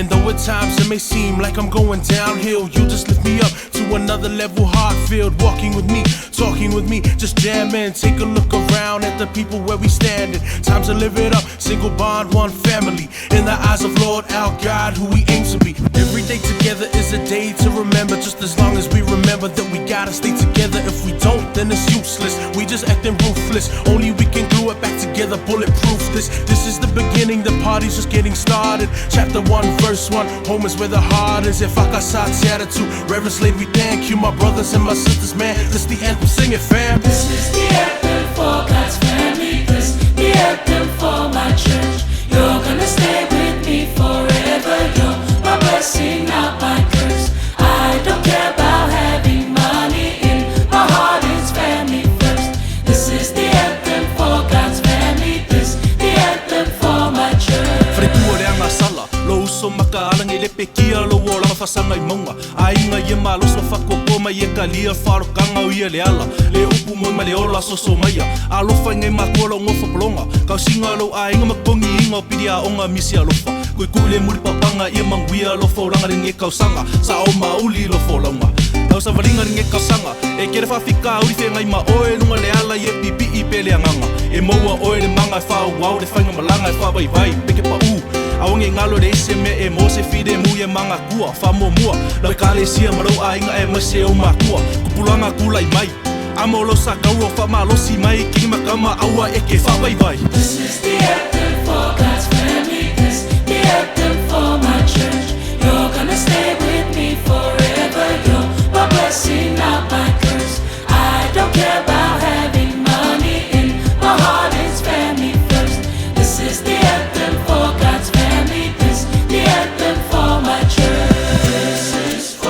And though at times it may seem like I'm going downhill, you just lift me up to another level, heart-filled. Walking with me, talking with me, just jamming. Take a look around at the people where we standing. Time to live it up, single bond, one family. In the eyes of Lord, our God, who we aim to be. Every day together is a day to remember. Just as long as we remember that we gotta stay together. If we don't, then it's useless. We just acting ruthless. Only we can glue it back together, bulletproof. This is the beginning, the party's just getting started. Chapter 1, verse 1, home is where the heart is. EFKSTeAtatu, Reverend Slade, we thank you. My brothers and my sisters, man, this the anthem, sing it, fam. This is the anthem for God's family. This the anthem for my church. You're gonna stay with me forever. You're my blessing, not my curse. I don't care about having money. In my heart it's family first. This is the anthem for God's family. This the anthem for my church. Fretua reanga sala, lo uso maka alang ele pekia lo wola mafasanga I maunga. Ainga ye malos no fakoko mai e kalia farokanga o ia le ala. Le upu mo ma le ola soso maia. Alofa ngai makola ngofa polonga. Kau singa lo ainga makongi inga pidia onga misi alofa. Koi kule muri papanga ia manguia lofa oranga ringe kausanga. Sa o mauli lofa olanga. Tau sa valinga ringe kausanga. E kere whawhika uri whengai ma oe nunga le ala i e pipi I pele anganga. E maua oe le manga e whao wau le whainga malanga e whawai vai. Peke pa u. Aonge ngalo le ese me e mo se fide mu e manga kua. Whamo mua. Lau kale sia marau a inga e mase o makua. Kupulanga kula I mai. Amolo sa kaua whamalosi mai. Kingi makama aua e ke whawai vai. This is the anthem for God's family. This the anthem for my church. You're gonna stay with me forever. You're my blessing, not my curse. I don't care about having money. In my heart it's family first. This is the anthem for God's family. This the anthem for my church. This is for.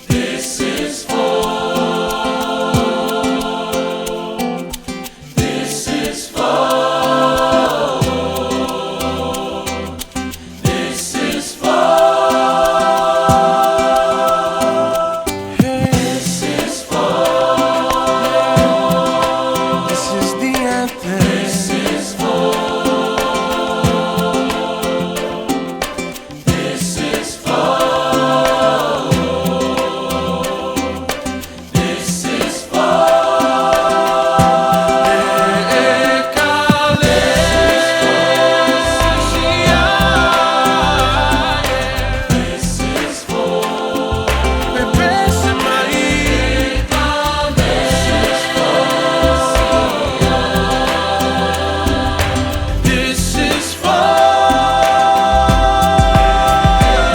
This is for. This is for. This is for. This is for. This is the anthem. This is for. This is for. This is for. This is for. This is for.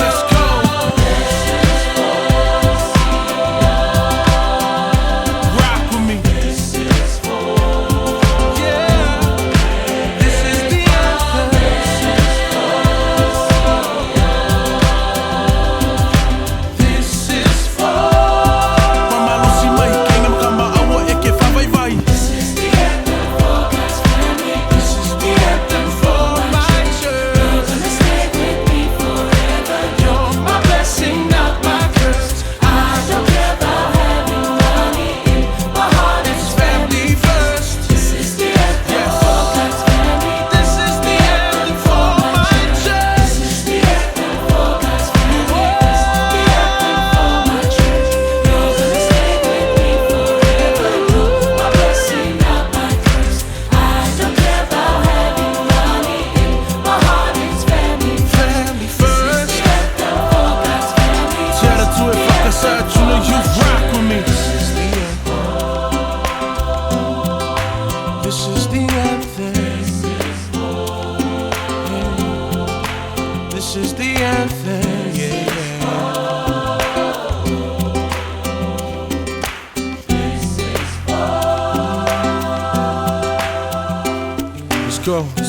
Let's go. Rock with me. This is for. Yeah. This is the anthem. This is for. Whamalosi mai, kinga makama aua e ke whawai vai. This is the anthem for God's family. This is the anthem for my church. You're gonna stay with me forever. You're my blessing, not my curse. I don't care about having money. In my heart it's family first. This is the anthem for God's family. This is the anthem for my church. This is the anthem for God's family. This is the anthem for my church. You're gonna stay with me forever. You're my blessing, not my curse. I don't care about having money. In my heart it's family Family This is first. the anthem for God's family. Atatu, EFKS, you know you rock with me. This is the anthem. This is the anthem. Yeah. Let's go.